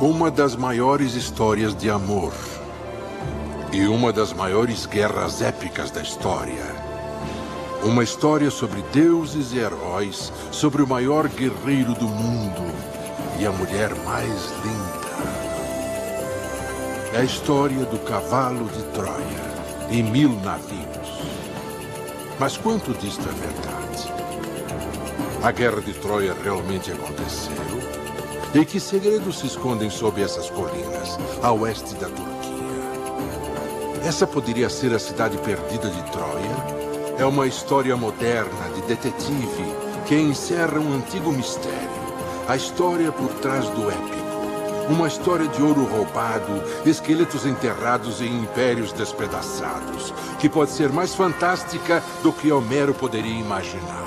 Uma das maiores histórias de amor. E uma das maiores guerras épicas da história. Uma história sobre deuses e heróis, sobre o maior guerreiro do mundo e a mulher mais linda. É a história do cavalo de Troia e 1000 navios. Mas quanto disto é verdade? A guerra de Troia realmente aconteceu? E que segredos se escondem sob essas colinas, a oeste da Turquia? Essa poderia ser a cidade perdida de Troia? É uma história moderna de detetive que encerra um antigo mistério. A história por trás do épico. Uma história de ouro roubado, esqueletos enterrados e impérios despedaçados, que pode ser mais fantástica do que Homero poderia imaginar.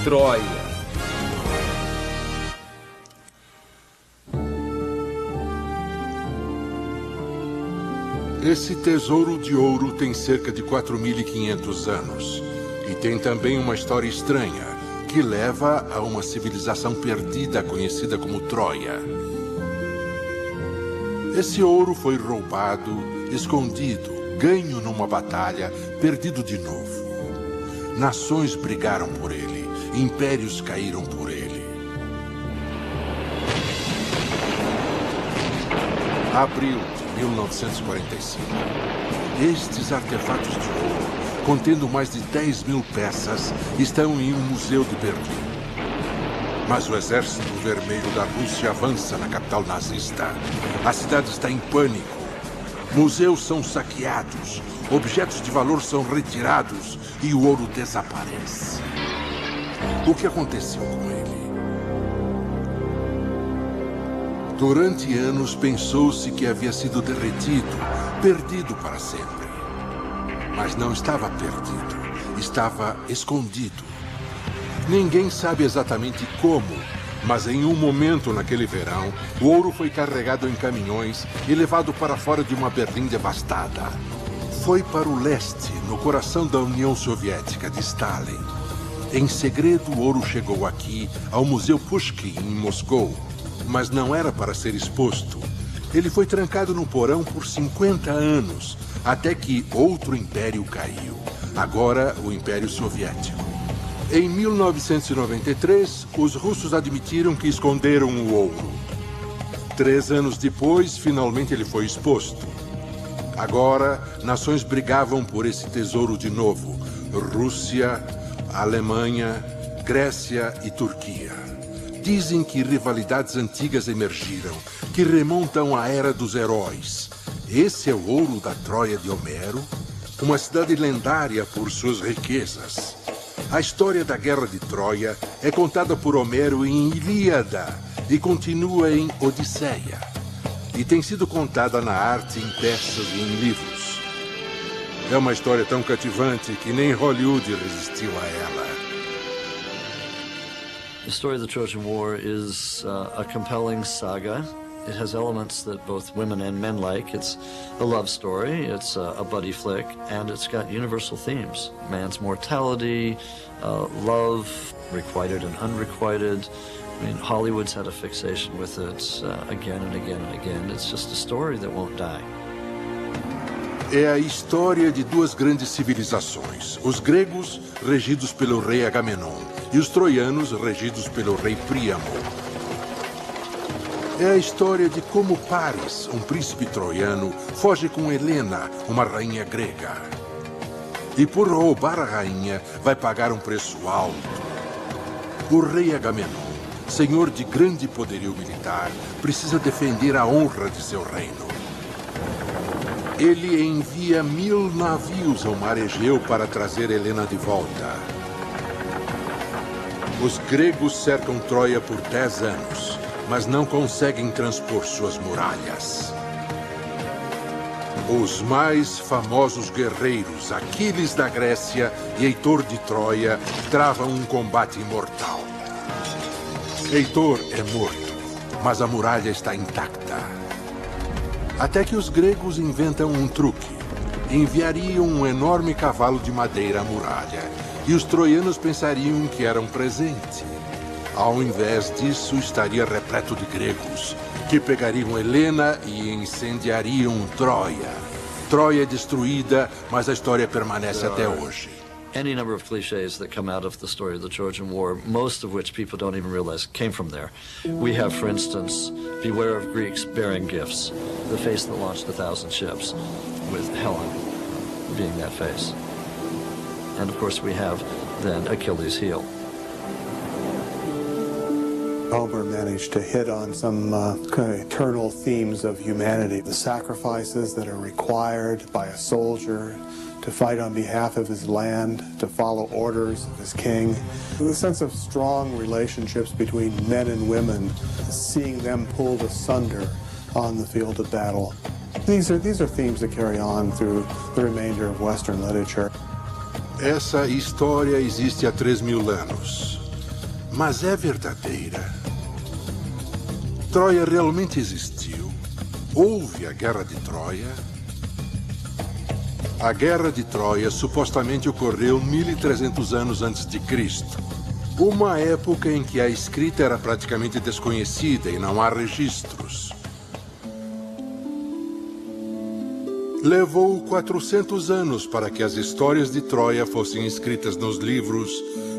Troia. Esse tesouro de ouro tem cerca de 4.500 anos. E tem também uma história estranha, que leva a uma civilização perdida conhecida como Troia. Esse ouro foi roubado, escondido, ganho numa batalha, perdido de novo. Nações brigaram por ele. Impérios caíram por ele. Abril de 1945. Estes artefatos de ouro, contendo mais de 10.000 peças, estão em um museu de Berlim. Mas o Exército Vermelho da Rússia avança na capital nazista. A cidade está em pânico. Museus são saqueados, objetos de valor são retirados e o ouro desaparece. O que aconteceu com ele? Durante anos pensou-se que havia sido derretido, perdido para sempre. Mas não estava perdido, estava escondido. Ninguém sabe exatamente como, mas em um momento naquele verão, o ouro foi carregado em caminhões e levado para fora de uma Berlim devastada. Foi para o leste, no coração da União Soviética de Stalin. Em segredo, o ouro chegou aqui, ao Museu Pushkin, em Moscou. Mas não era para ser exposto. Ele foi trancado no porão por 50 anos, até que outro império caiu. Agora, o Império Soviético. Em 1993, os russos admitiram que esconderam o ouro. 3 anos depois, finalmente ele foi exposto. Agora, nações brigavam por esse tesouro de novo. Rússia, Alemanha, Grécia e Turquia. Dizem que rivalidades antigas emergiram, que remontam à Era dos Heróis. Esse é o ouro da Troia de Homero, uma cidade lendária por suas riquezas. A história da Guerra de Troia é contada por Homero em Ilíada e continua em Odisseia. E tem sido contada na arte, em peças e em livros. É uma história tão cativante que nem Hollywood resistiu a ela. The story of the Trojan War is a compelling saga. It has elements that both women and men like. It's a love story, it's a buddy flick, and it's got universal themes. Man's mortality, love, requited and unrequited. I mean, Hollywood's had a fixation with it again and again and again. It's just a story that won't die. É a história de duas grandes civilizações. Os gregos, regidos pelo rei Agamenon, e os troianos, regidos pelo rei Príamo. É a história de como Paris, um príncipe troiano, foge com Helena, uma rainha grega. E por roubar a rainha, vai pagar um preço alto. O rei Agamenon, senhor de grande poderio militar, precisa defender a honra de seu reino. Ele envia 1000 navios ao mar Egeu para trazer Helena de volta. Os gregos cercam Troia por 10 anos, mas não conseguem transpor suas muralhas. Os mais famosos guerreiros, Aquiles da Grécia e Heitor de Troia, travam um combate imortal. Heitor é morto, mas a muralha está intacta. Até que os gregos inventam um truque. Enviariam um enorme cavalo de madeira à muralha, e os troianos pensariam que era um presente. Ao invés disso, estaria repleto de gregos, que pegariam Helena e incendiariam Troia. Troia é destruída, mas a história permanece até hoje. Any number of cliches that come out of the story of the Trojan War, most of which people don't even realize came from there. We have, for instance, beware of Greeks bearing gifts, the face that launched 1,000 ships, with Helen being that face. And of course we have then Achilles' heel. Homer managed to hit on some kind of eternal themes of humanity, the sacrifices that are required by a soldier to fight on behalf of his land, to follow orders of his king. The sense of strong relationships between men and women, seeing them pulled asunder on the field of battle. These are themes that carry on through the remainder of Western literature. Essa história existe há 3.000 anos, mas é verdadeira. Troia realmente existiu? Houve a Guerra de Troia? A Guerra de Troia supostamente ocorreu 1.300 anos antes de Cristo. Uma época em que a escrita era praticamente desconhecida e não há registros. Levou 400 anos para que as histórias de Troia fossem escritas nos livros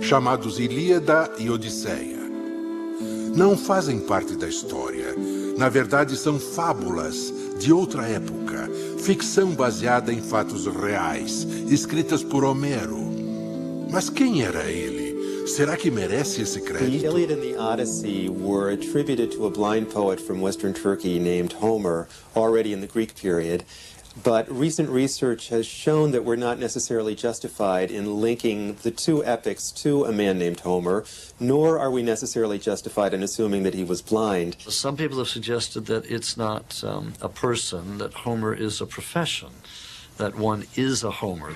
chamados Ilíada e Odisseia. Não fazem parte da história. Na verdade, são fábulas de outra época, ficção baseada em fatos reais, escritas por Homero. Mas quem era ele? Será que merece esse crédito? The Iliad and the Odyssey were attributed to a blind poet from Western Turkey named Homer, already in the Greek period. But recent research has shown that we're not necessarily justified in linking the two epics to a man named Homer, nor are we necessarily justified in assuming that he was blind. Some people have suggested that it's not a person, that Homer is a profession, that one is a Homer.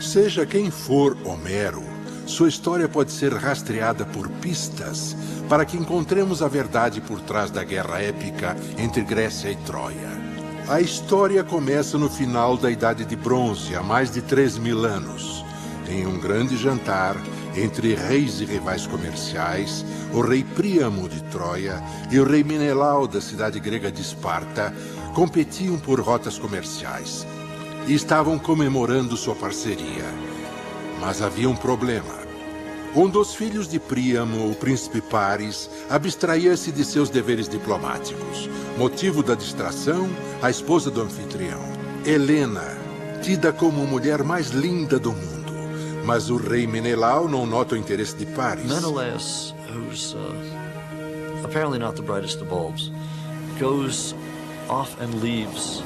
Seja quem for Homero, sua história pode ser rastreada por pistas para que encontremos a verdade por trás da guerra épica entre Grécia e Troia. A história começa no final da Idade de Bronze, há mais de 3.000 anos. Em um grande jantar entre reis e rivais comerciais, o rei Príamo de Troia e o rei Menelau da cidade grega de Esparta competiam por rotas comerciais e estavam comemorando sua parceria. Mas havia um problema. Um dos filhos de Príamo, o príncipe Paris, abstraía-se de seus deveres diplomáticos. Motivo da distração, a esposa do anfitrião, Helena, tida como a mulher mais linda do mundo. Mas o rei Menelau não nota o interesse de Paris. Menelaus, who's apparently not the brightest of bulbs, goes off and leaves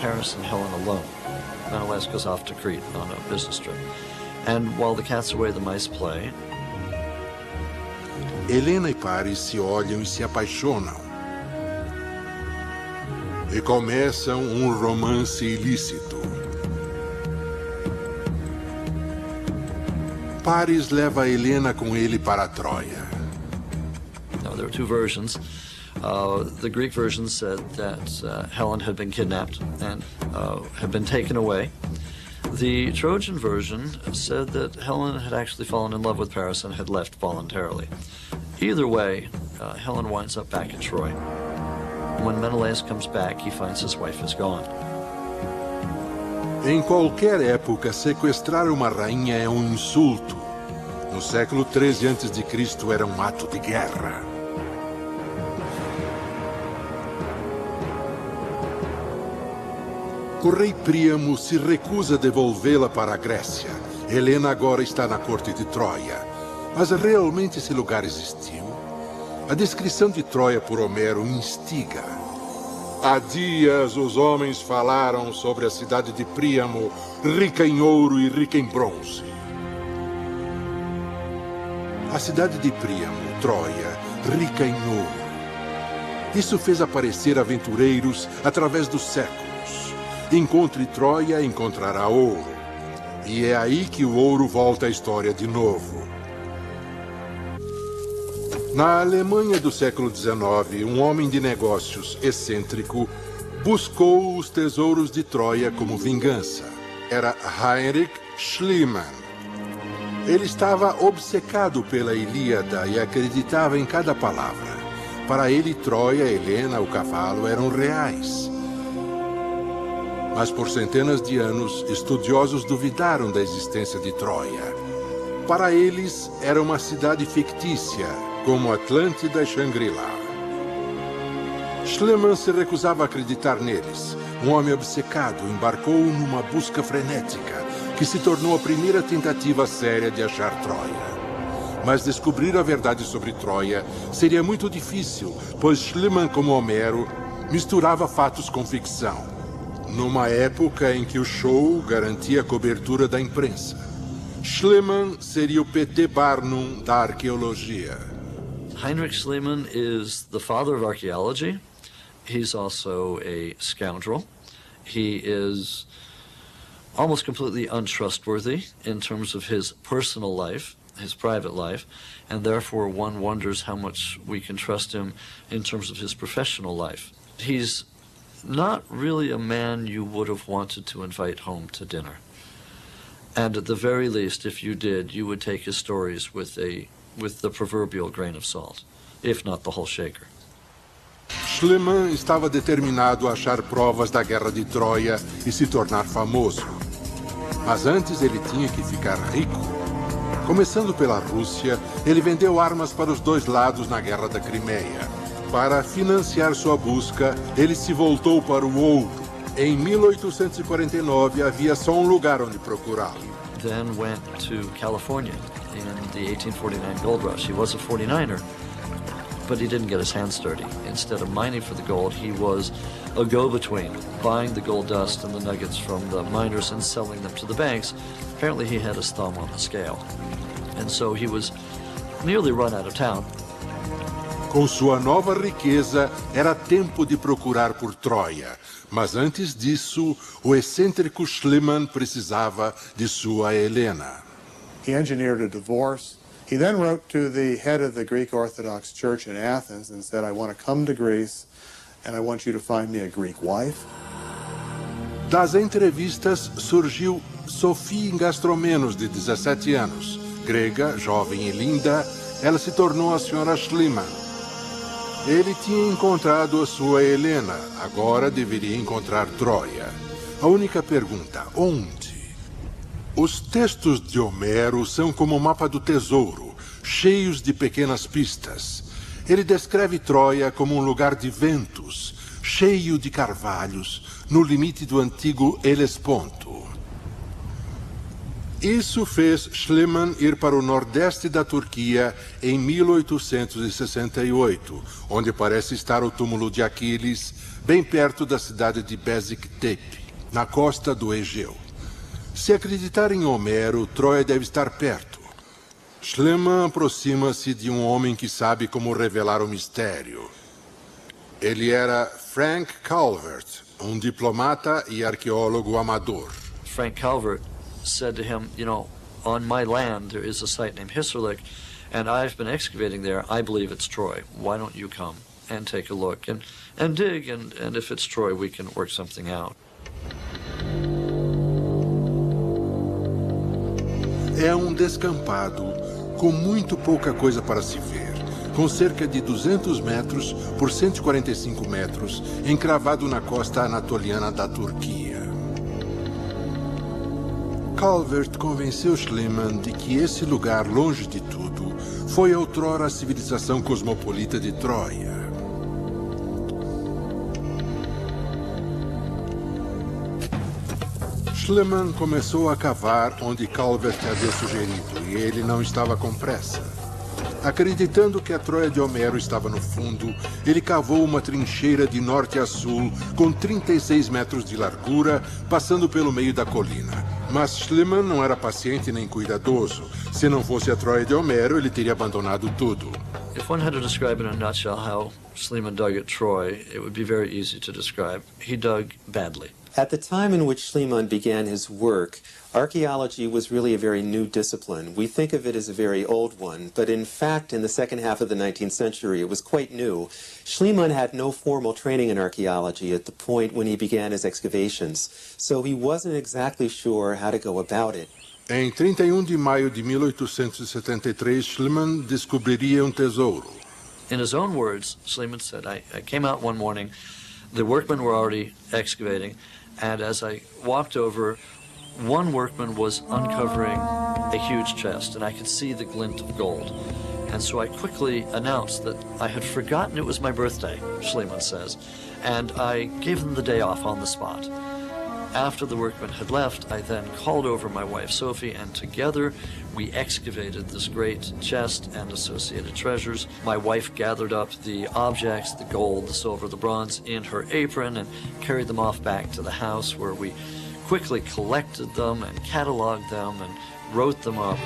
Paris and Helen alone. Menelaus goes off to Crete on a business trip. And while the cat's away, the mice play. Helena e Paris se olham e se apaixonam. E começam um romance ilícito. Paris leva Helena com ele para Troia. Now, there are two versions. The Greek version said that Helen had been kidnapped and had been taken away. The Trojan version said that Helen had actually fallen in love with Paris and had left voluntarily. Either way, Helen winds up back at Troy. When Menelaus comes back, he finds his wife is gone. Em qualquer época, sequestrar uma rainha é um insulto. No século 13 a.C. era um ato de guerra. O rei Príamo se recusa a devolvê-la para a Grécia. Helena agora está na corte de Troia. Mas realmente esse lugar existiu? A descrição de Troia por Homero instiga. Há dias os homens falaram sobre a cidade de Príamo, rica em ouro e rica em bronze. A cidade de Príamo, Troia, rica em ouro. Isso fez aparecer aventureiros através dos séculos. Encontre Troia, encontrará ouro. E é aí que o ouro volta à história de novo. Na Alemanha do século XIX, um homem de negócios excêntrico buscou os tesouros de Troia como vingança. Era Heinrich Schliemann. Ele estava obcecado pela Ilíada e acreditava em cada palavra. Para ele, Troia, Helena, o cavalo eram reais. Mas por centenas de anos, estudiosos duvidaram da existência de Troia. Para eles, era uma cidade fictícia, como Atlântida e Shangri-La. Schliemann se recusava a acreditar neles. Um homem obcecado embarcou numa busca frenética, que se tornou a primeira tentativa séria de achar Troia. Mas descobrir a verdade sobre Troia seria muito difícil, pois Schliemann, como Homero, misturava fatos com ficção, numa época em que o show garantia a cobertura da imprensa. Schliemann seria o P.T. Barnum da arqueologia. Heinrich Schliemann is the father of archaeology. He's also a scoundrel. He is almost completely untrustworthy in terms of his personal life, his private life, and therefore one wonders how much we can trust him in terms of his professional life. He's not really a man you would have wanted to invite home to dinner. And at the very least, if you did, you would take his stories with the proverbial grain of salt, if not the whole shaker. Schliemann estava determinado a achar provas da Guerra de Troia e se tornar famoso. Mas antes ele tinha que ficar rico. Começando pela Rússia, ele vendeu armas para os dois lados na Guerra da Crimeia. Para financiar sua busca, ele se voltou para o ouro. Em 1849, havia só um lugar onde procurá-lo. Then went to California in the 1849 gold rush. He was a 49er, but he didn't get his hands dirty. Instead of mining for the gold, he was a go-between, buying the gold dust and the nuggets from the miners and selling them to the banks. Apparently he had his thumb on the scale. And so he was nearly run out of town. Com sua nova riqueza, era tempo de procurar por Troia. Mas antes disso, o excêntrico Schliemann precisava de sua Helena. He engineered a divorce. He then wrote to the head of the Greek Orthodox Church in Athens and said, I want to come to Greece and I want you to find me a Greek wife. Das entrevistas surgiu Sofia Ingastromenos, de 17 anos. Grega, jovem e linda, ela se tornou a senhora Schliemann. Ele tinha encontrado a sua Helena, agora deveria encontrar Troia. A única pergunta, onde? Os textos de Homero são como o mapa do tesouro, cheios de pequenas pistas. Ele descreve Troia como um lugar de ventos, cheio de carvalhos, no limite do antigo Helesponto. Isso fez Schliemann ir para o nordeste da Turquia em 1868, onde parece estar o túmulo de Aquiles, bem perto da cidade de Beziktepe, na costa do Egeu. Se acreditar em Homero, Troia deve estar perto. Schliemann aproxima-se de um homem que sabe como revelar o mistério. Ele era Frank Calvert, um diplomata e arqueólogo amador. Frank Calvert said to him, you know, on my land there is a site named Hisarlik, and I've been excavating there. I believe it's Troy. Why don't you come and take a look and dig, and if it's Troy, we can work something out. É um descampado com muito pouca coisa para se ver, com cerca de 200 metros por 145 metros, encravado na costa anatoliana da Turquia. Calvert convenceu Schliemann de que esse lugar, longe de tudo, foi outrora a civilização cosmopolita de Troia. Schliemann começou a cavar onde Calvert havia sugerido, e ele não estava com pressa. Acreditando que a Troia de Homero estava no fundo, ele cavou uma trincheira de norte a sul, com 36 metros de largura, passando pelo meio da colina. Mas Schliemann não era paciente nem cuidadoso. Se não fosse a Troia de Homero, ele teria abandonado tudo. If one had to describe in a nutshell how Schliemann dug at Troy, it would be very easy to describe. He dug badly. At the time in which Schliemann began his work, archaeology was really a very new discipline. We think of it as a very old one, but in fact, in the second half of the 19th century, it was quite new. Schliemann had no formal training in archaeology at the point when he began his excavations, so he wasn't exactly sure how to go about it. Em 31 de maio de 1873, Schliemann descobriria tesouro. In his own words, Schliemann said, I came out one morning, the workmen were already excavating, and as I walked over, one workman was uncovering a huge chest, and I could see the glint of gold. And so I quickly announced that I had forgotten it was my birthday, Schliemann says, and I gave them the day off on the spot. After the workmen had left, I then called over my wife Sophie, and together we excavated this great chest and associated treasures. My wife gathered up the objects, the gold, the silver, the bronze, in her apron and carried them off back to the house, where we quickly collected them and cataloged them and wrote them up.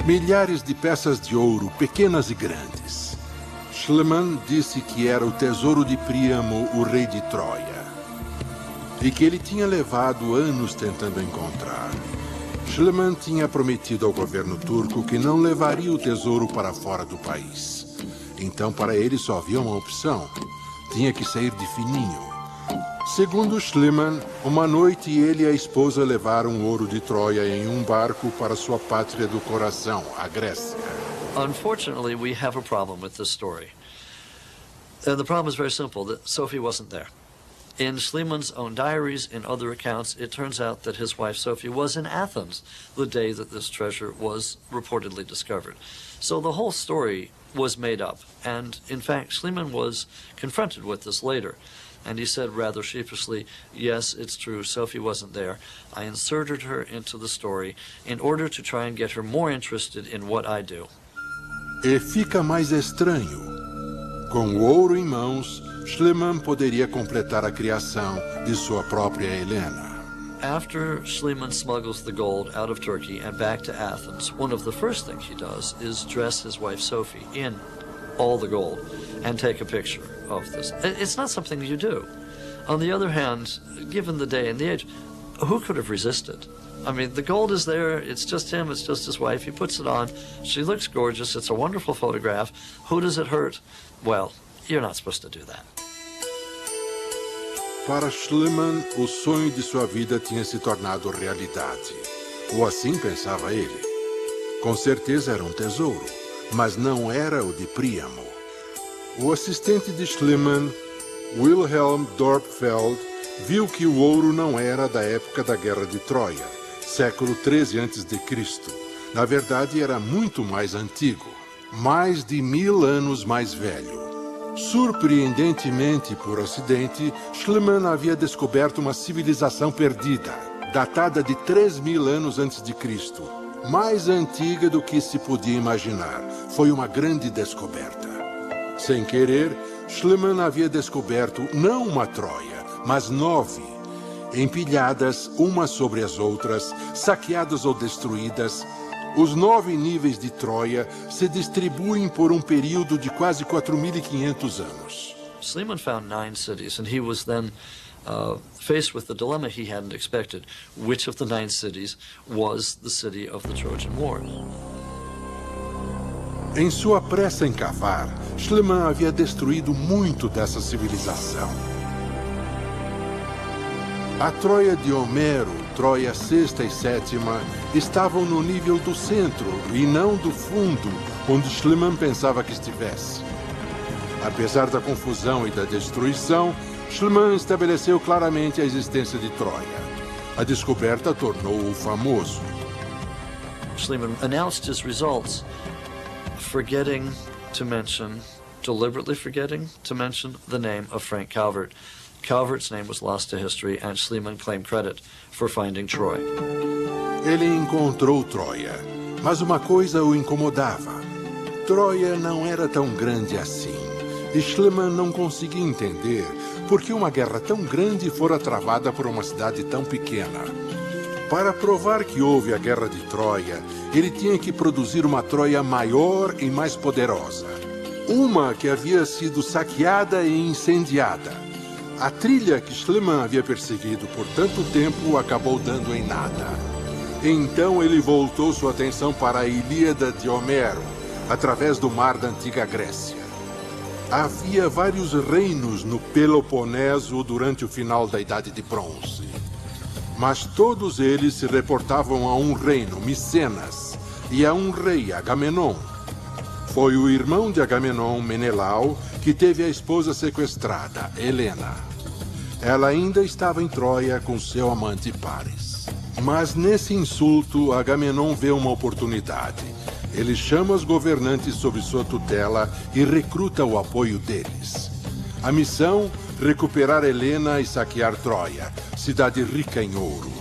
Milhares de peças de ouro, pequenas e grandes. Schliemann disse que era o tesouro de Príamo, o rei de Troia, e que ele tinha levado anos tentando encontrar. Schliemann tinha prometido ao governo turco que não levaria o tesouro para fora do país. Então, para ele, só havia uma opção. Tinha que sair de fininho. Segundo Schliemann, uma noite ele e a esposa levaram o ouro de Troia em barco para sua pátria do coração, a Grécia. Unfortunately, we have a problem with this story. And the problem is very simple, that Sophie wasn't there. In Schliemann's own diaries, in other accounts, it turns out that his wife Sophie was in Athens the day that this treasure was reportedly discovered. So the whole story was made up. And in fact, Schliemann was confronted with this later. And he said rather sheepishly, yes, it's true, Sophie wasn't there. I inserted her into the story in order to try and get her more interested in what I do. E fica mais estranho. Com o ouro em mãos, Schliemann poderia completar a criação de sua própria Helena. After Schliemann smuggles the gold out of Turkey and back to Athens, one of the first things he does is dress his wife Sophie in all the gold and take a picture of this. It's not something you do. On the other hand, given the day and the age, who could have resisted? I mean, the gold is there, it's just him, it's just his wife, he puts it on, she looks gorgeous, it's a wonderful photograph. Who does it hurt? Well, you're not supposed to do that. Para Schliemann, o sonho de sua vida tinha se tornado realidade. Ou assim pensava ele. Com certeza era tesouro, mas não era o de Príamo. O assistente de Schliemann, Wilhelm Dorpfeld, viu que o ouro não era da época da Guerra de Troia, século 13 a.C. Na verdade, era muito mais antigo, mais de 1000 anos mais velho. Surpreendentemente, por acidente, Schliemann havia descoberto uma civilização perdida, datada de 3000 anos antes de Cristo, mais antiga do que se podia imaginar. Foi uma grande descoberta. Sem querer, Schliemann havia descoberto não uma Troia, mas 9, empilhadas umas sobre as outras, saqueadas ou destruídas. Os 9 níveis de Troia se distribuem por período de quase 4.500 anos. Schliemann found 9 cities, and he was then faced with the dilemma he hadn't expected. Which of the 9 cities was the city of the Trojan War? Em sua pressa em cavar, Schliemann havia destruído muito dessa civilização. A Troia de Homero, Troia sexta e sétima, estavam no nível do centro e não do fundo, onde Schliemann pensava que estivesse. Apesar da confusão e da destruição, Schliemann estabeleceu claramente a existência de Troia. A descoberta tornou-o famoso. Schliemann announced his results, deliberately forgetting to mention the name of Frank Calvert. Calvert's name was lost to history, and Schliemann claimed credit for finding Troy. Ele encontrou Troia, mas uma coisa o incomodava. Troia não era tão grande assim, e Schliemann não conseguia entender por que uma guerra tão grande fora travada por uma cidade tão pequena. Para provar que houve a Guerra de Troia, ele tinha que produzir uma Troia maior e mais poderosa. Uma que havia sido saqueada e incendiada. A trilha que Schliemann havia perseguido por tanto tempo acabou dando em nada. Então ele voltou sua atenção para a Ilíada de Homero, através do mar da antiga Grécia. Havia vários reinos no Peloponeso durante o final da Idade de Bronze. Mas todos eles se reportavam a um reino, Micenas, e a um rei, Agamenon. Foi o irmão de Agamenon, Menelau, que teve a esposa sequestrada, Helena. Ela ainda estava em Troia com seu amante Paris. Mas nesse insulto, Agamenon vê uma oportunidade. Ele chama os governantes sob sua tutela e recruta o apoio deles. A missão: recuperar Helena e saquear Troia, cidade rica em ouro.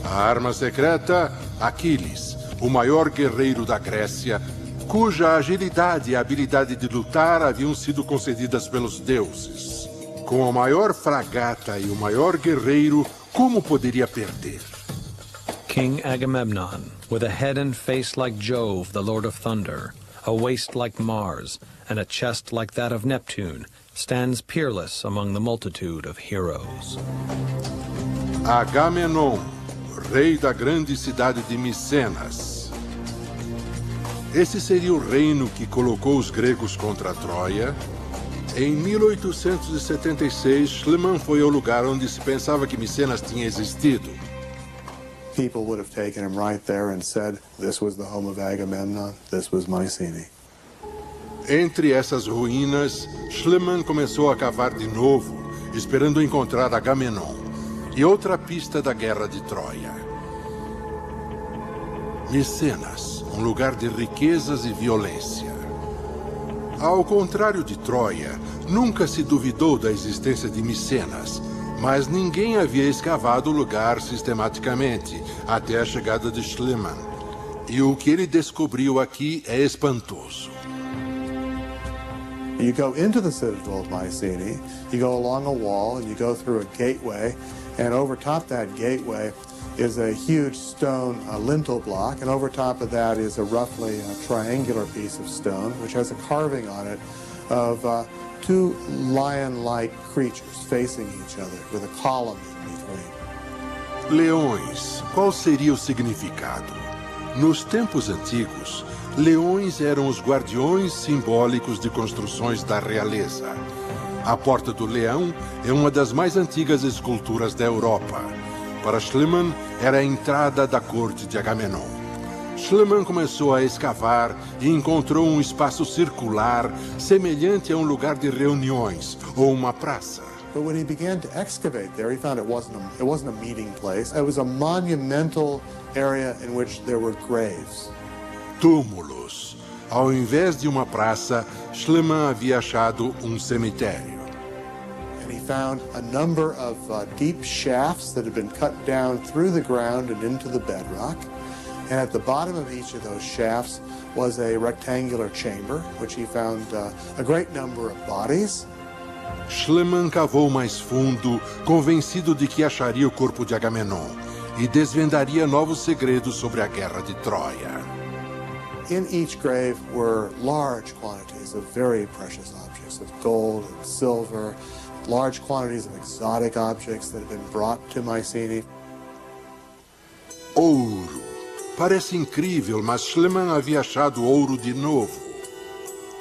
A arma secreta: Aquiles, o maior guerreiro da Grécia, cuja agilidade e habilidade de lutar haviam sido concedidas pelos deuses. Com a maior fragata e o maior guerreiro, como poderia perder? King Agamemnon, with a head and face like Jove, the Lord of Thunder, a waist like Mars, and a chest like that of Neptune, stands peerless among the multitude of heroes. Agamenon, rei da grande cidade de Micenas. Esse seria o reino que colocou os gregos contra Troia. Em 1876, Schliemann foi ao lugar onde se pensava que Micenas tinha existido. People would have taken him right there and said, this was the home of Agamemnon, this was Mycenae. Entre essas ruínas, Schliemann começou a cavar de novo, esperando encontrar Agamenon e outra pista da guerra de Troia. Micenas, um lugar de riquezas e violência. Ao contrário de Troia, nunca se duvidou da existência de Micenas, mas ninguém havia escavado o lugar sistematicamente até a chegada de Schliemann. E o que ele descobriu aqui é espantoso. You go into the citadel of Mycenae, you go along a wall and you go through a gateway, and over top that gateway is a huge stone lintel block, and over top of that is a roughly triangular piece of stone which has a carving on it of two lion-like creatures facing each other with a column in between. Leões. Qual seria o significado? Nos tempos antigos, leões eram os guardiões simbólicos de construções da realeza. A Porta do Leão é uma das mais antigas esculturas da Europa. Para Schliemann, era a entrada da corte de Agamenon. Schliemann começou a escavar e encontrou um espaço circular semelhante a um lugar de reuniões ou uma praça. But when he began to excavate there, he found it wasn't a meeting place. It was a monumental area in which there were graves. Túmulos. Ao invés de uma praça, Schliemann havia achado um cemitério. And he found a number of deep shafts that had been cut down through the ground and into the bedrock. And at the bottom of each of those shafts was a rectangular chamber, which he found a great number of bodies. Schliemann cavou mais fundo, convencido de que acharia o corpo de Agamenon e desvendaria novos segredos sobre a guerra de Troia. In each grave were large quantities of very precious objects, of gold and silver, large quantities of exotic objects that had been brought to Mycenae. Ouro. Parece incrível, mas Schliemann havia achado ouro de novo.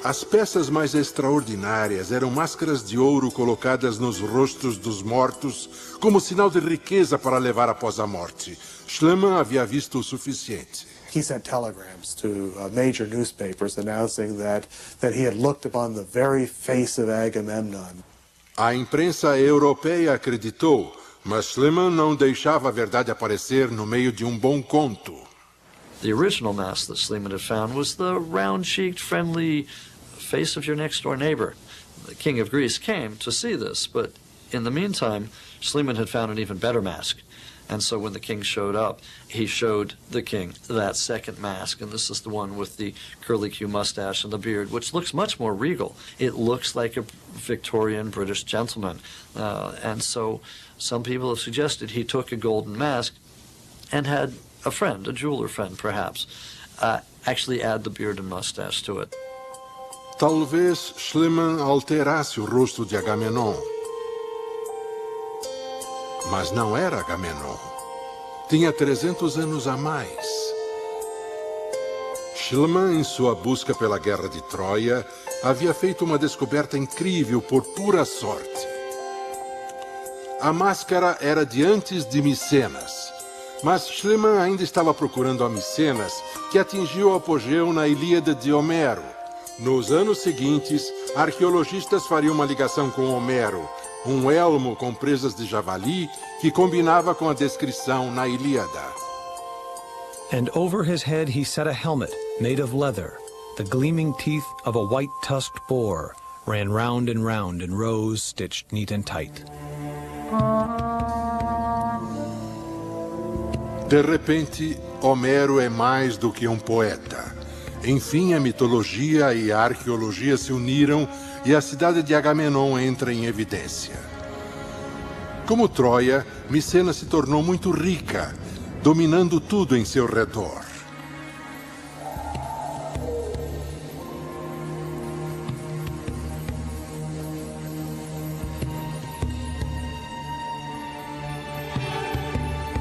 As peças mais extraordinárias eram máscaras de ouro colocadas nos rostos dos mortos como sinal de riqueza para levar após a morte. Schliemann havia visto o suficiente. He sent telegrams to major newspapers announcing that he had looked upon the very face of Agamemnon. A imprensa europeia acreditou, mas Schliemann não deixava a verdade aparecer no meio de um bom conto. The original mask that Schliemann had found was the round-cheeked, friendly face of your next-door neighbor. The king of Greece came to see this, but in the meantime, Schliemann had found an even better mask. And so when the king showed up, he showed the king that second mask, and this is the one with the curly-Q mustache and the beard, which looks much more regal. It looks like a Victorian British gentleman. And so some people have suggested he took a golden mask and had a friend, a jeweler friend perhaps, actually add the beard and mustache to it. Talvez Schliemann alterasse o rosto de Agamenon. Mas não era Agamenon. Tinha 300 anos a mais. Schliemann, em sua busca pela Guerra de Troia, havia feito uma descoberta incrível por pura sorte. A máscara era de antes de Micenas, mas Schliemann ainda estava procurando a Micenas, que atingiu o apogeu na Ilíada de Homero. Nos anos seguintes, arqueologistas fariam uma ligação com Homero, um elmo com presas de javali que combinava com a descrição na Ilíada. And over his head he set a helmet made of leather. The gleaming teeth of a white-tusked boar ran round and round in rows stitched neat and tight. De repente, Homero é mais do que um poeta. Enfim, a mitologia e a arqueologia se uniram e a cidade de Agamenon entra em evidência. Como Troia, Micenas se tornou muito rica, dominando tudo em seu redor.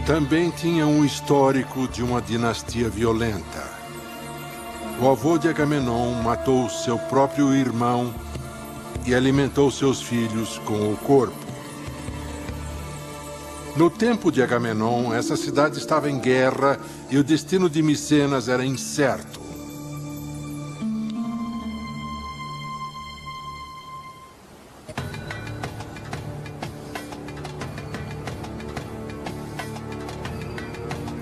Também tinha um histórico de uma dinastia violenta. O avô de Agamenon matou seu próprio irmão e alimentou seus filhos com o corpo. No tempo de Agamenon, essa cidade estava em guerra e o destino de Micenas era incerto.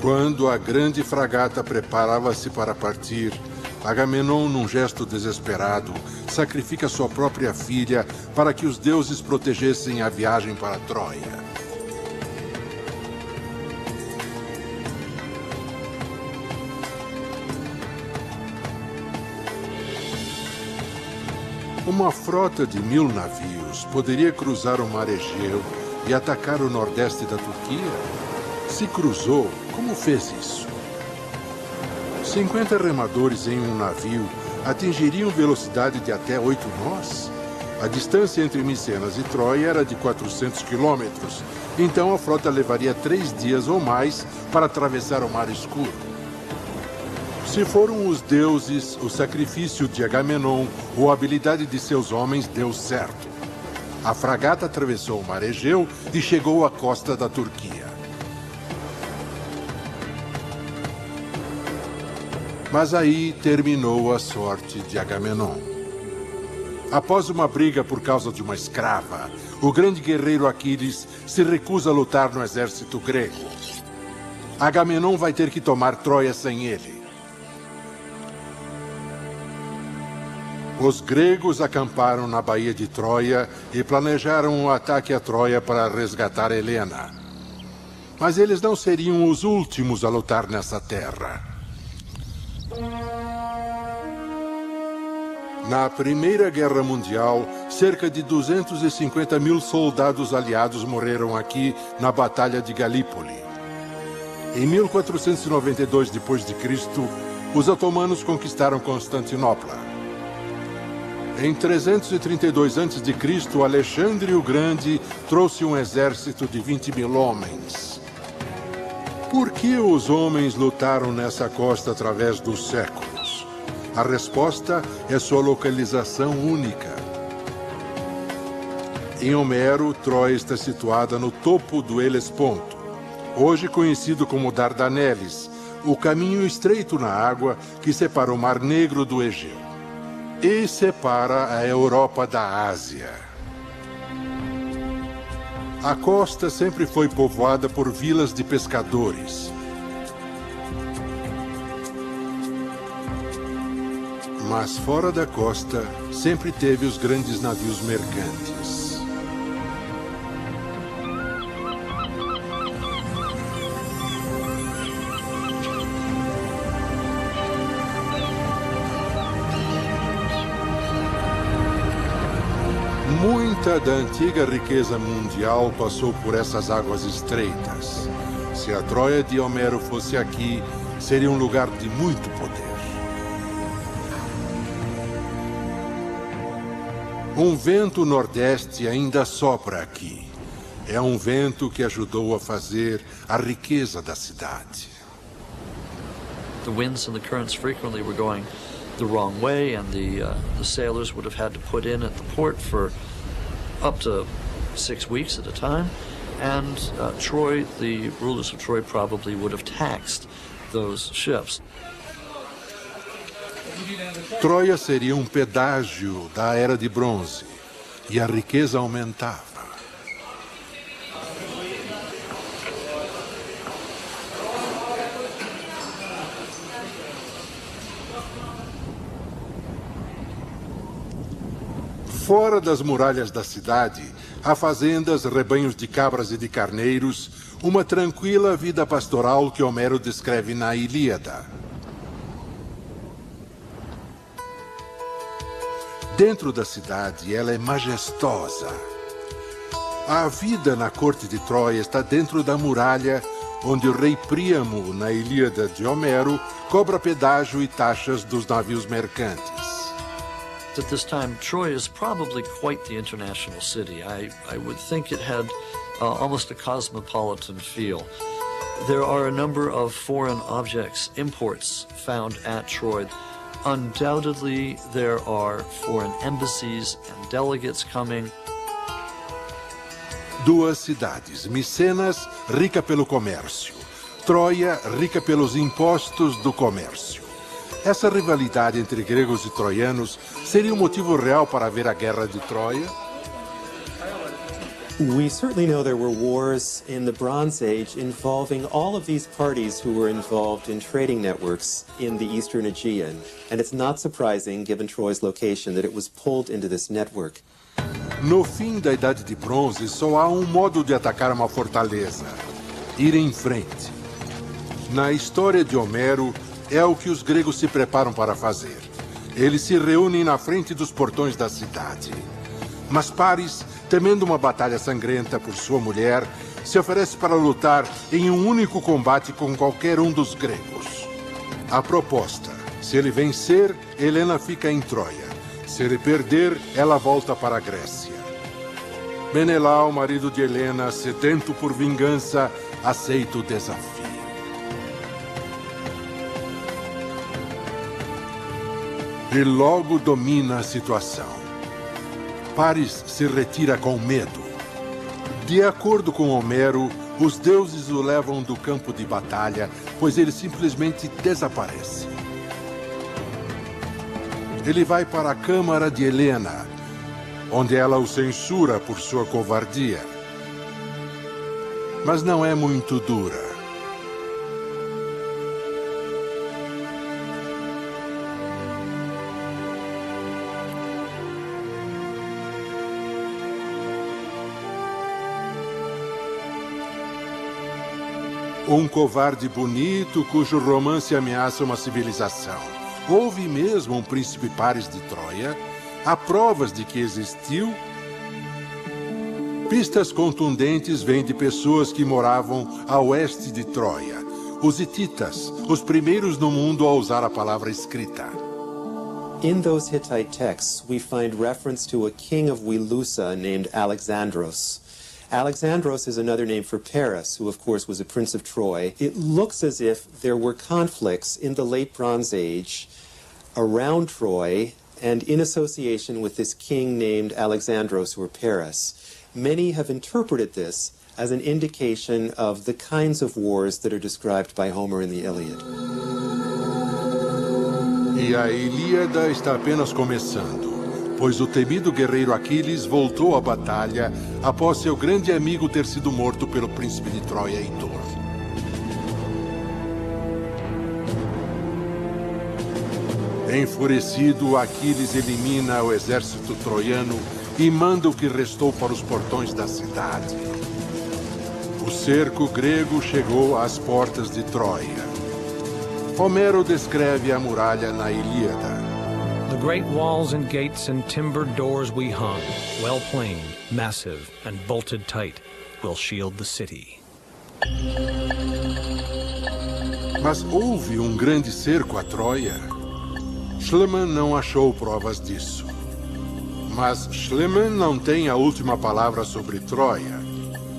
Quando a grande fragata preparava-se para partir, Agamenon, num gesto desesperado, sacrifica sua própria filha para que os deuses protegessem a viagem para Troia. Uma frota de 1000 navios poderia cruzar o Mar Egeu e atacar o nordeste da Turquia? Se cruzou, como fez isso? 50 remadores em um navio atingiriam velocidade de até 8 nós? A distância entre Micenas e Troia era de 400 quilômetros, então a frota levaria 3 dias ou mais para atravessar o Mar Escuro. Se foram os deuses, o sacrifício de Agamenon ou a habilidade de seus homens deu certo. A fragata atravessou o Mar Egeu e chegou à costa da Turquia. Mas aí terminou a sorte de Agamenon. Após uma briga por causa de uma escrava, o grande guerreiro Aquiles se recusa a lutar no exército grego. Agamenon vai ter que tomar Troia sem ele. Os gregos acamparam na Baía de Troia e planejaram um ataque a Troia para resgatar Helena. Mas eles não seriam os últimos a lutar nessa terra. Na Primeira Guerra Mundial, cerca de 250 mil soldados aliados morreram aqui na Batalha de Galípoli. Em 1492 d.C., os otomanos conquistaram Constantinopla. Em 332 a.C., Alexandre o Grande trouxe um exército de 20 mil homens. Por que os homens lutaram nessa costa através dos séculos? A resposta é sua localização única. Em Homero, Troia está situada no topo do Helesponto, hoje conhecido como Dardaneles, o caminho estreito na água que separa o Mar Negro do Egeu e separa a Europa da Ásia. A costa sempre foi povoada por vilas de pescadores. Mas fora da costa, sempre teve os grandes navios mercantes. Muita da antiga riqueza mundial passou por essas águas estreitas. Se a Troia de Homero fosse aqui, seria um lugar de muito poder. Um vento nordeste ainda sopra aqui. É vento que ajudou a fazer a riqueza da cidade. The winds and the currents frequently were going the wrong way, and the sailors would have had to put in at the port for up to 6 weeks at a time. And Troy, the rulers of Troy, probably would have taxed those ships. Troia seria pedágio da Era de Bronze, e a riqueza aumentava. Fora das muralhas da cidade, há fazendas, rebanhos de cabras e de carneiros, uma tranquila vida pastoral que Homero descreve na Ilíada. Dentro da cidade, ela é majestosa. A vida na corte de Troia está dentro da muralha, onde o rei Príamo, na Ilíada de Homero, cobra pedágio e taxas dos navios mercantes. At this time, Troy is probably quite the international city. I would think it had almost a cosmopolitan feel. There are a number of foreign objects, imports, found at Troy. Undoubtedly, there are foreign embassies and delegates coming. Duas cidades, Micenas, rica pelo comércio. Troia, rica pelos impostos do comércio. Essa rivalidade entre gregos e troianos seria motivo real para ver a Guerra de Troia? We certainly know there were wars in the Bronze Age involving all of these parties who were involved in trading networks in the Eastern Aegean. And it's not surprising, given Troy's location, that it was pulled into this network. No fim da Idade de Bronze, só há modo de atacar uma fortaleza: ir em frente. Na história de Homero, é o que os gregos se preparam para fazer. Eles se reúnem na frente dos portões da cidade. Mas Paris, temendo uma batalha sangrenta por sua mulher, se oferece para lutar em único combate com qualquer dos gregos. A proposta: se ele vencer, Helena fica em Troia. Se ele perder, ela volta para a Grécia. Menelau, marido de Helena, sedento por vingança, aceita o desafio. E logo domina a situação. Paris se retira com medo. De acordo com Homero, os deuses o levam do campo de batalha, pois ele simplesmente desaparece. Ele vai para a câmara de Helena, onde ela o censura por sua covardia. Mas não é muito dura. Covarde bonito cujo romance ameaça uma civilização. Houve mesmo príncipe Paris de Troia? Há provas de que existiu? Pistas contundentes vêm de pessoas que moravam a oeste de Troia. Os hititas, os primeiros no mundo a usar a palavra escrita. In those Hittite texts, we find reference to a king of Wilusa named Alexandros. Alexandros is another name for Paris, who of course was a prince of Troy. It looks as if there were conflicts in the late Bronze Age around Troy and in association with this king named Alexandros or Paris. Many have interpreted this as an indication of the kinds of wars that are described by Homer in the Iliad. E a Ilíada está apenas começando, pois o temido guerreiro Aquiles voltou à batalha após seu grande amigo ter sido morto pelo príncipe de Troia, Heitor. Enfurecido, Aquiles elimina o exército troiano e manda o que restou para os portões da cidade. O cerco grego chegou às portas de Troia. Homero descreve a muralha na Ilíada. The great walls and gates and timbered doors we hung, well planed, massive, and bolted tight, will shield the city. Mas houve grande cerco a Troia? Schliemann não achou provas disso. Mas Schliemann não tem a última palavra sobre Troia.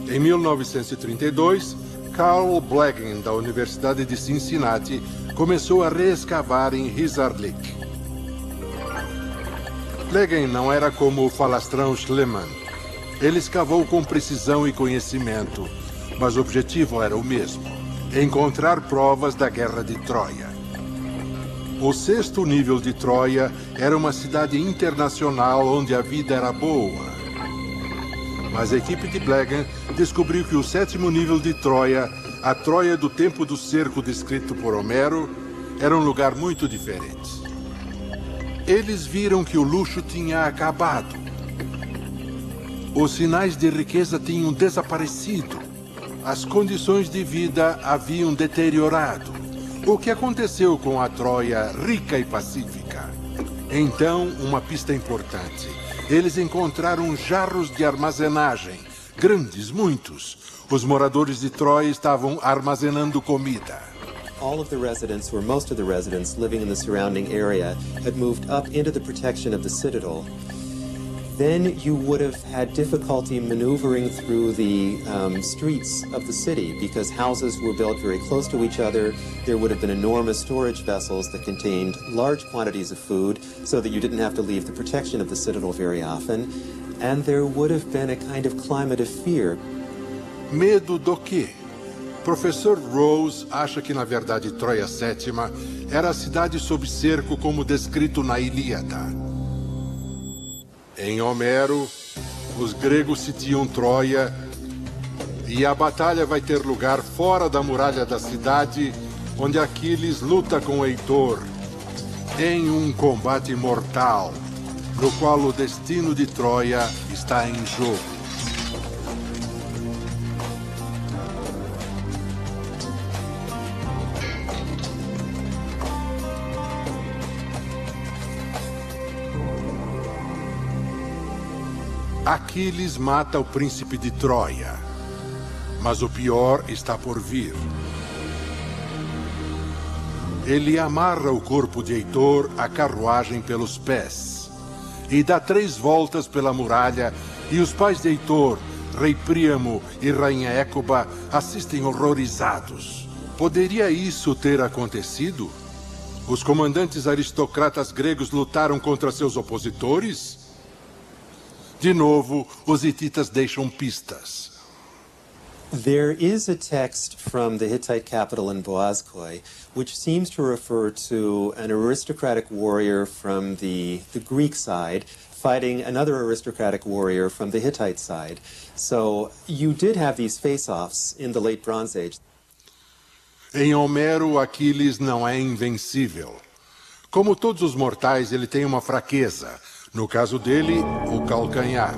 Em 1932, Carl Blegen, da Universidade de Cincinnati, começou a reescavar em Hisarlik. Blegen não era como o falastrão Schliemann. Ele escavou com precisão e conhecimento, mas o objetivo era o mesmo: encontrar provas da Guerra de Troia. O 6º nível de Troia era uma cidade internacional onde a vida era boa. Mas a equipe de Blegen descobriu que o 7º nível de Troia, a Troia do tempo do cerco descrito por Homero, era um lugar muito diferente. Eles viram que o luxo tinha acabado. Os sinais de riqueza tinham desaparecido. As condições de vida haviam deteriorado. O que aconteceu com a Troia rica e pacífica? Então, uma pista importante. Eles encontraram jarros de armazenagem, grandes, muitos. Os moradores de Troia estavam armazenando comida. All of the residents, or most of the residents living in the surrounding area, had moved up into the protection of the citadel. Then you would have had difficulty maneuvering through the streets of the city because houses were built very close to each other. There would have been enormous storage vessels that contained large quantities of food so that you didn't have to leave the protection of the citadel very often. And there would have been a kind of climate of fear. Medo do quê? Professor Rose acha que, na verdade, Troia Sétima era a cidade sob cerco como descrito na Ilíada. Em Homero, os gregos sitiam Troia e a batalha vai ter lugar fora da muralha da cidade, onde Aquiles luta com Heitor em um combate mortal, no qual o destino de Troia está em jogo. Aquiles mata o príncipe de Troia, mas o pior está por vir. Ele amarra o corpo de Heitor à carruagem pelos pés e dá 3 voltas pela muralha, e os pais de Heitor, rei Príamo e rainha Écuba, assistem horrorizados. Poderia isso ter acontecido? Os comandantes aristocratas gregos lutaram contra seus opositores? De novo, os hititas deixam pistas. There is a text from the Hittite capital in Boazkoi, which seems to refer to an aristocratic warrior from the Greek side fighting another aristocratic warrior from the Hittite side. So you did have these face-offs in the late Bronze Age. Em Homero, Aquiles não é invencível. Como todos os mortais, ele tem uma fraqueza. No caso dele, o calcanhar.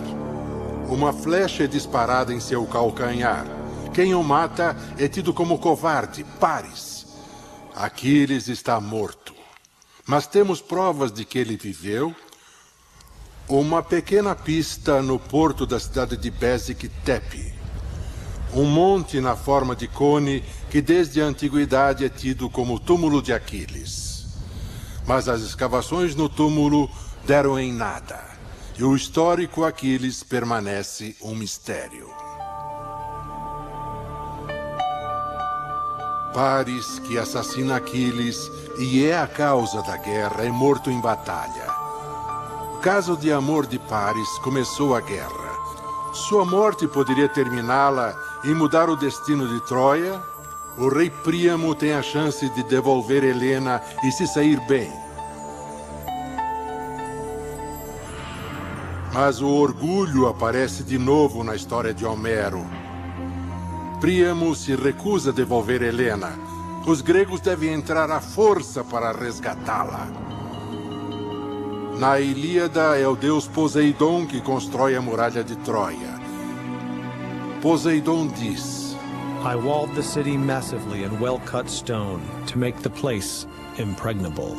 Uma flecha é disparada em seu calcanhar. Quem o mata é tido como covarde, Paris. Aquiles está morto. Mas temos provas de que ele viveu. Uma pequena pista no porto da cidade de Bezic Tepe. Um monte na forma de cone que desde a antiguidade é tido como o túmulo de Aquiles. Mas as escavações no túmulo deram em nada, e o histórico Aquiles permanece um mistério. Paris, que assassina Aquiles e é a causa da guerra, é morto em batalha. O caso de amor de Paris começou a guerra. Sua morte poderia terminá-la e mudar o destino de Troia. O rei Príamo tem a chance de devolver Helena e se sair bem. Mas o orgulho aparece de novo na história de Homero. Príamo se recusa a devolver Helena. Os gregos devem entrar à força para resgatá-la. Na Ilíada é o deus Poseidon que constrói a muralha de Troia. Poseidon diz: I walled the city massively in well-cut stone to make the place impregnable.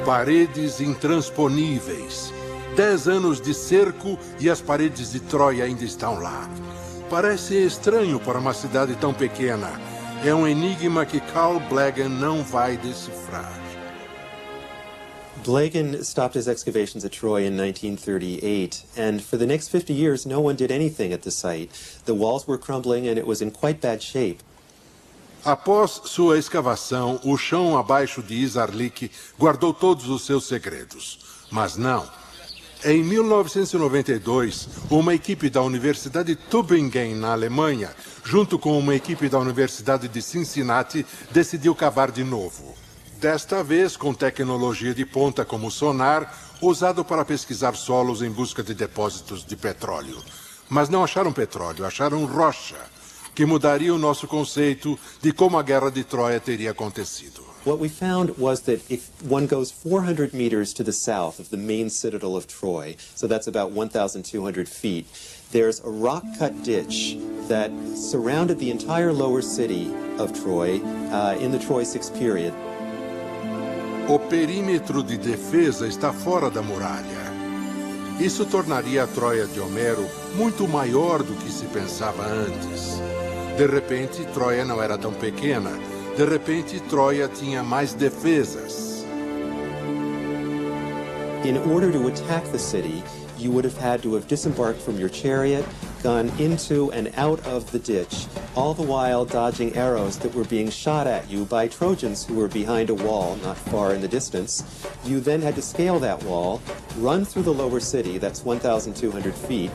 Paredes intransponíveis. 10 anos de cerco e as paredes de Troia ainda estão lá. Parece estranho para uma cidade tão pequena. É um enigma que Carl Blegen não vai decifrar. Blegen stopped his excavations at Troy in 1938, and for the next 50 years, no one did anything at the site. The walls were crumbling, and it was in quite bad shape. Após sua escavação, o chão abaixo de Isarlik guardou todos os seus segredos. Mas não. Em 1992, uma equipe da Universidade de Tübingen, na Alemanha, junto com uma equipe da Universidade de Cincinnati, decidiu cavar de novo. Desta vez com tecnologia de ponta como sonar, usado para pesquisar solos em busca de depósitos de petróleo. Mas não acharam petróleo, acharam rocha, que mudaria o nosso conceito de como a Guerra de Troia teria acontecido. What we found was that if one goes 400 meters to the south of the main citadel of Troy, so that's about 1,200 feet, there's a rock-cut ditch that surrounded the entire lower city of Troy in the Troy VI period. O perímetro de defesa está fora da muralha. Isso tornaria a Troia de Homero muito maior do que se pensava antes. De repente, Troia não era tão pequena. De repente, Troia tinha mais defesas. In order to attack the city, you would have had to have disembarked from your chariot, gone into and out of the ditch, all the while dodging arrows that were being shot at you by Trojans who were behind a wall not far in the distance. You then had to scale that wall, run through the lower city, that's 1,200 feet,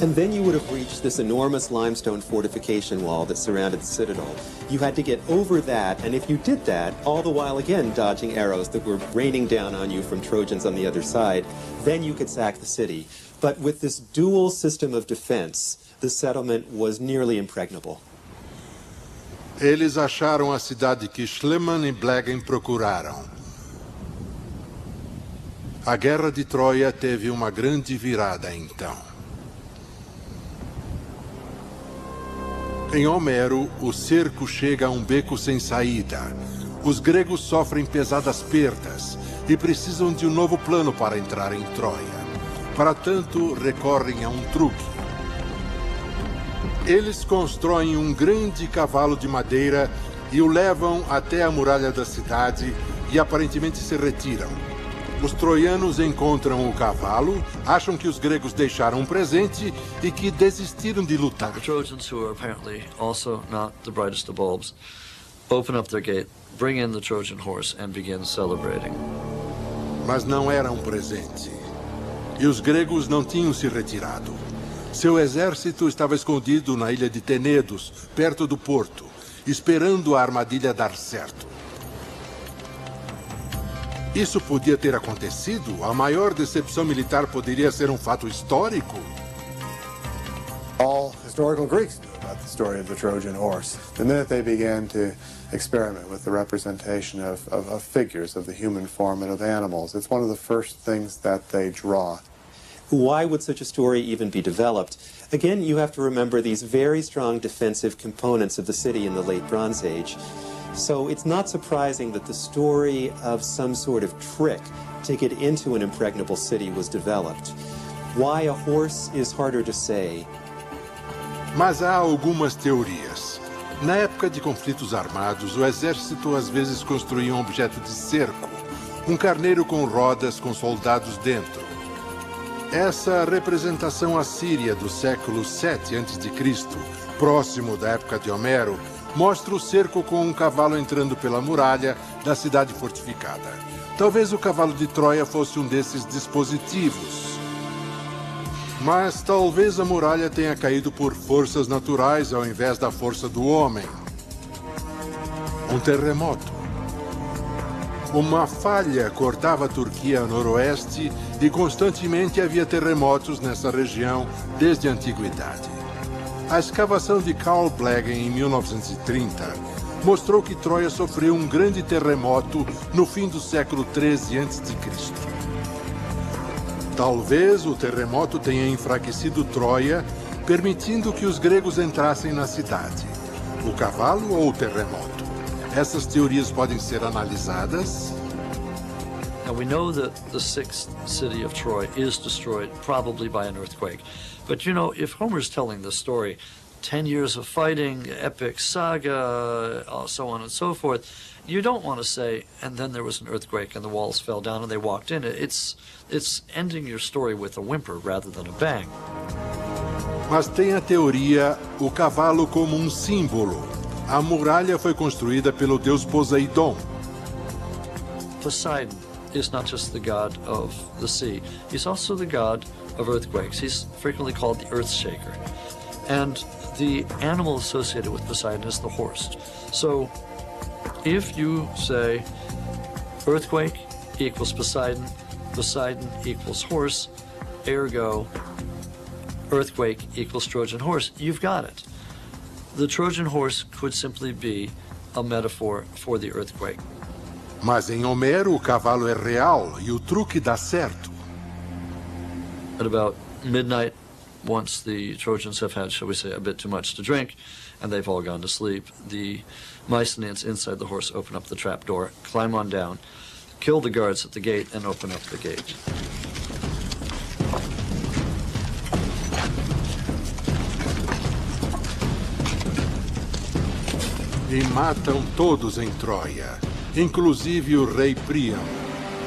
and then you would have reached this enormous limestone fortification wall that surrounded the citadel. You had to get over that, and if you did that, all the while again dodging arrows that were raining down on you from Trojans on the other side, then you could sack the city. But with this dual system of defense, the settlement was nearly impregnable. Eles acharam a cidade que Schliemann e Blegen procuraram. A Guerra de Troia teve uma grande virada então. Em Homero, o cerco chega a um beco sem saída. Os gregos sofrem pesadas perdas e precisam de um novo plano para entrar em Troia. Para tanto, recorrem a um truque. Eles constroem um grande cavalo de madeira e o levam até a muralha da cidade e aparentemente se retiram. Os troianos encontram o cavalo, acham que os gregos deixaram um presente e que desistiram de lutar. The Trojans, who are apparently also not the brightest of bulbs, open up their gate, bring in the Trojan horse, and begin celebrating. Mas não era um presente. E os gregos não tinham se retirado. Seu exército estava escondido na ilha de Tenedos, perto do porto, esperando a armadilha dar certo. Isso podia ter acontecido? A maior decepção militar poderia ser um fato histórico? All historical Greeks knew about the story of the Trojan horse. The minute they began to experiment with the representation of figures of the human form and of animals, it's one of the first things that they draw. Why would such a story even be developed? Again, you have to remember these very strong defensive components of the city in the late Bronze Age. So it's not surprising that the story of some sort of trick to get into an impregnable city was developed. Why a horse is harder to say. Mas há algumas teorias. Na época de conflitos armados, o exército às vezes construía um objeto de cerco, um carneiro com rodas com soldados dentro. Essa representação assíria do século VII a.C., próximo da época de Homero, mostra o cerco com um cavalo entrando pela muralha da cidade fortificada. Talvez o cavalo de Troia fosse um desses dispositivos. Mas talvez a muralha tenha caído por forças naturais ao invés da força do homem. Um terremoto. Uma falha cortava a Turquia a noroeste e constantemente havia terremotos nessa região desde a antiguidade. A escavação de Carl Blegen em 1930 mostrou que Troia sofreu um grande terremoto no fim do século XIII a.C. Talvez o terremoto tenha enfraquecido Troia, permitindo que os gregos entrassem na cidade. O cavalo ou o terremoto? Essas teorias podem ser analisadas. Now we know that the sixth city of Troy is destroyed probably by an earthquake. But you know, if Homer's telling this story, 10 years of fighting, epic saga, so on and so forth, you don't want to say, and then there was an earthquake and the walls fell down and they walked in. It's ending your story with a whimper rather than a bang. Mas tem a teoria, o cavalo como um símbolo. A muralha foi construída pelo deus Poseidon. Poseidon is not just the god of the sea, he's also the god of earthquakes. He's frequently called the earth shaker. And the animal associated with Poseidon is the horse. So if you say earthquake equals Poseidon, Poseidon equals horse, ergo earthquake equals Trojan horse, you've got it. The Trojan horse could simply be a metaphor for the earthquake. Mas em Homero o cavalo é real e o truque dá certo. At about midnight, once the Trojans have had, shall we say, a bit too much to drink, and they've all gone to sleep, the Mycenaeans inside the horse open up the trap door, climb on down, kill the guards at the gate, and open up the gate. E matam todos em Troia, inclusive o rei Príamo.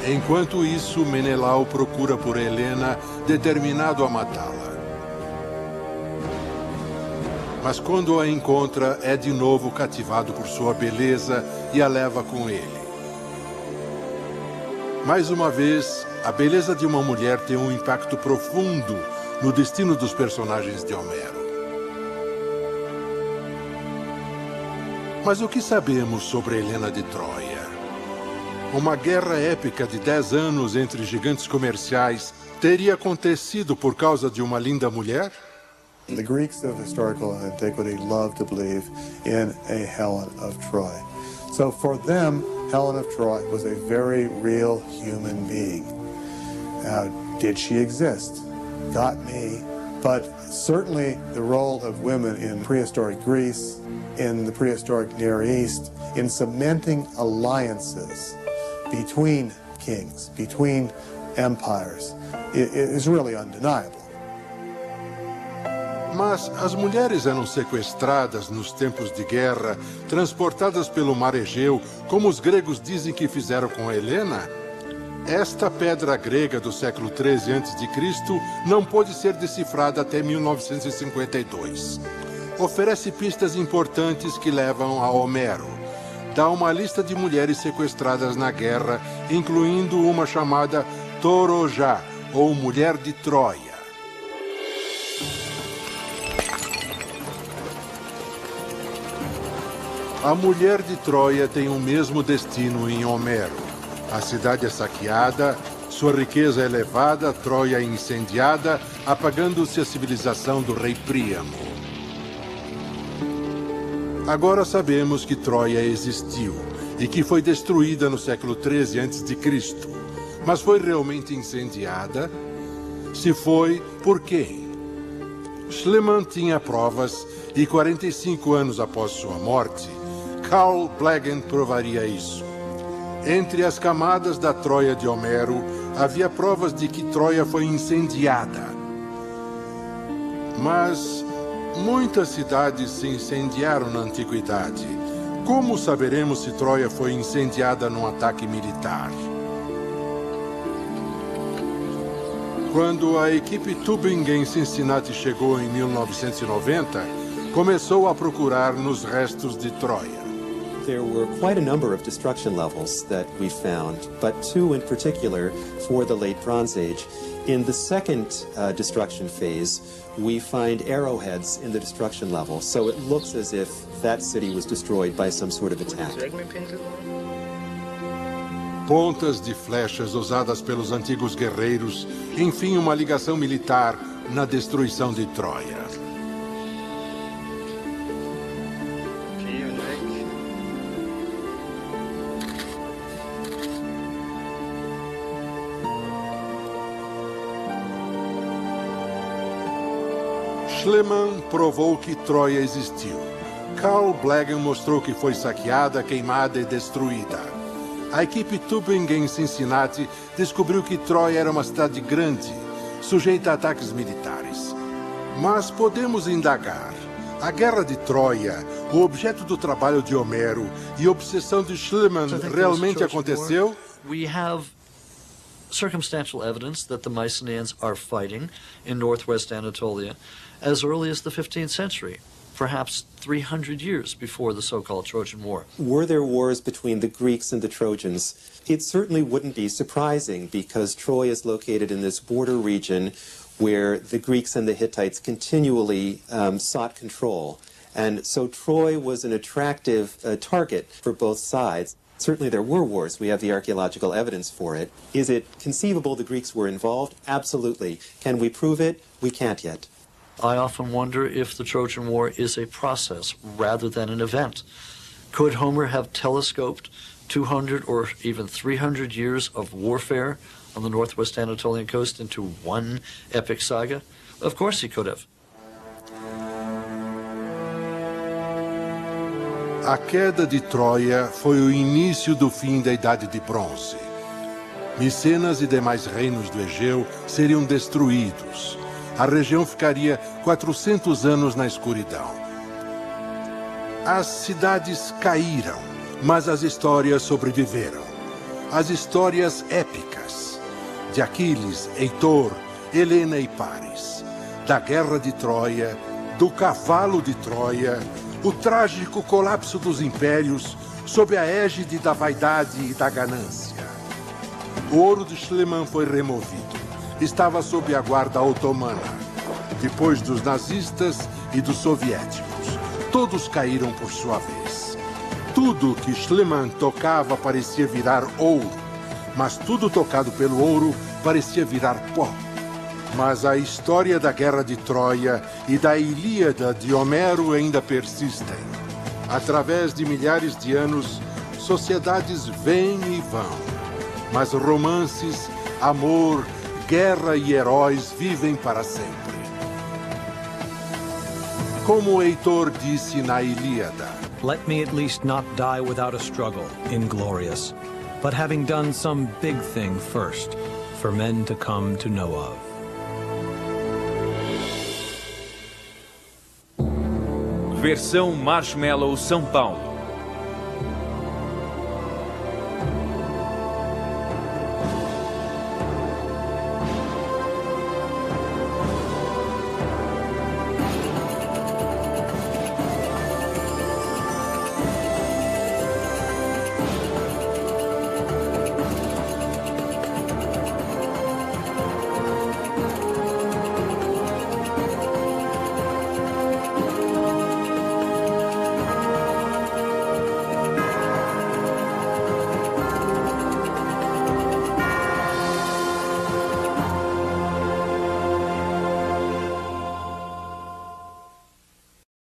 Enquanto isso, Menelau procura por Helena, determinado a matá-la. Mas quando a encontra, é de novo cativado por sua beleza e a leva com ele. Mais uma vez, a beleza de uma mulher tem um impacto profundo no destino dos personagens de Homero. Mas o que sabemos sobre Helena de Troia? Uma guerra épica de 10 anos entre gigantes comerciais teria acontecido por causa de uma linda mulher? The Greeks of historical antiquity loved to believe in a Helen of Troy. So for them, Helen of Troy was a very real human being. Now, did she exist? Got me. But certainly the role of women in prehistoric Greece, in the prehistoric Near East, in cementing alliances between kings, between empires, is really undeniable. Mas as mulheres eram sequestradas nos tempos de guerra, transportadas pelo mar Egeu, como os gregos dizem que fizeram com Helena? Esta pedra grega do século XIII a.C. não pôde ser decifrada até 1952. Oferece pistas importantes que levam a Homero. Dá uma lista de mulheres sequestradas na guerra, incluindo uma chamada Torojá, ou Mulher de Troia. A Mulher de Troia tem o mesmo destino em Homero. A cidade é saqueada, sua riqueza é levada, Troia incendiada, apagando-se a civilização do rei Príamo. Agora sabemos que Troia existiu e que foi destruída no século XIII a.C. Mas foi realmente incendiada? Se foi, por quem? Schliemann tinha provas e 45 anos após sua morte, Carl Blegen provaria isso. Entre as camadas da Troia de Homero, havia provas de que Troia foi incendiada. Mas muitas cidades se incendiaram na antiguidade. Como saberemos se Troia foi incendiada num ataque militar? Quando a equipe Tübingen em Cincinnati chegou em 1990, começou a procurar nos restos de Troia. There were quite a number of destruction levels that we found, but two in particular for the late Bronze Age. In the second destruction phase, we find arrowheads in the destruction level, so it looks as if that city was destroyed by some sort of attack. Pontas de flechas usadas pelos antigos guerreiros, enfim, uma ligação militar na destruição de Troia. Schliemann provou que Troia existiu. Carl Blegen mostrou que foi saqueada, queimada e destruída. A equipe Tübingen em Cincinnati descobriu que Troia era uma cidade grande, sujeita a ataques militares. Mas podemos indagar. A Guerra de Troia, o objeto do trabalho de Homero e obsessão de Schliemann realmente aconteceu? We have circumstantial evidence that the Mycenaeans are fighting in northwest Anatolia as early as the 15th century, perhaps 300 years before the so-called Trojan War. Were there wars between the Greeks and the Trojans? It certainly wouldn't be surprising because Troy is located in this border region where the Greeks and the Hittites continually sought control. And so Troy was an attractive target for both sides. Certainly there were wars. We have the archaeological evidence for it. Is it conceivable the Greeks were involved? Absolutely. Can we prove it? We can't yet. I often wonder if the Trojan War is a process rather than an event. Could Homer have telescoped 200 or even 300 years of warfare on the northwest Anatolian coast into one epic saga? Of course he could have. A queda de Troia foi o início do fim da Idade de Bronze. Micenas e demais reinos do Egeu seriam destruídos. A região ficaria 400 anos na escuridão. As cidades caíram, mas as histórias sobreviveram. As histórias épicas de Aquiles, Heitor, Helena e Paris, da Guerra de Troia, do Cavalo de Troia, o trágico colapso dos impérios sob a égide da vaidade e da ganância. O ouro de Schliemann foi removido. Estava sob a guarda otomana. Depois dos nazistas e dos soviéticos, todos caíram por sua vez. Tudo que Schliemann tocava parecia virar ouro, mas tudo tocado pelo ouro parecia virar pó. Mas a história da Guerra de Troia e da Ilíada de Homero ainda persistem. Através de milhares de anos, sociedades vêm e vão. Mas romances, amor, guerra e heróis vivem para sempre. Como Heitor disse na Ilíada: Let me at least not die without a struggle, inglorious, but having done some big thing first, for men to come to know of. Versão Marshmallow São Paulo.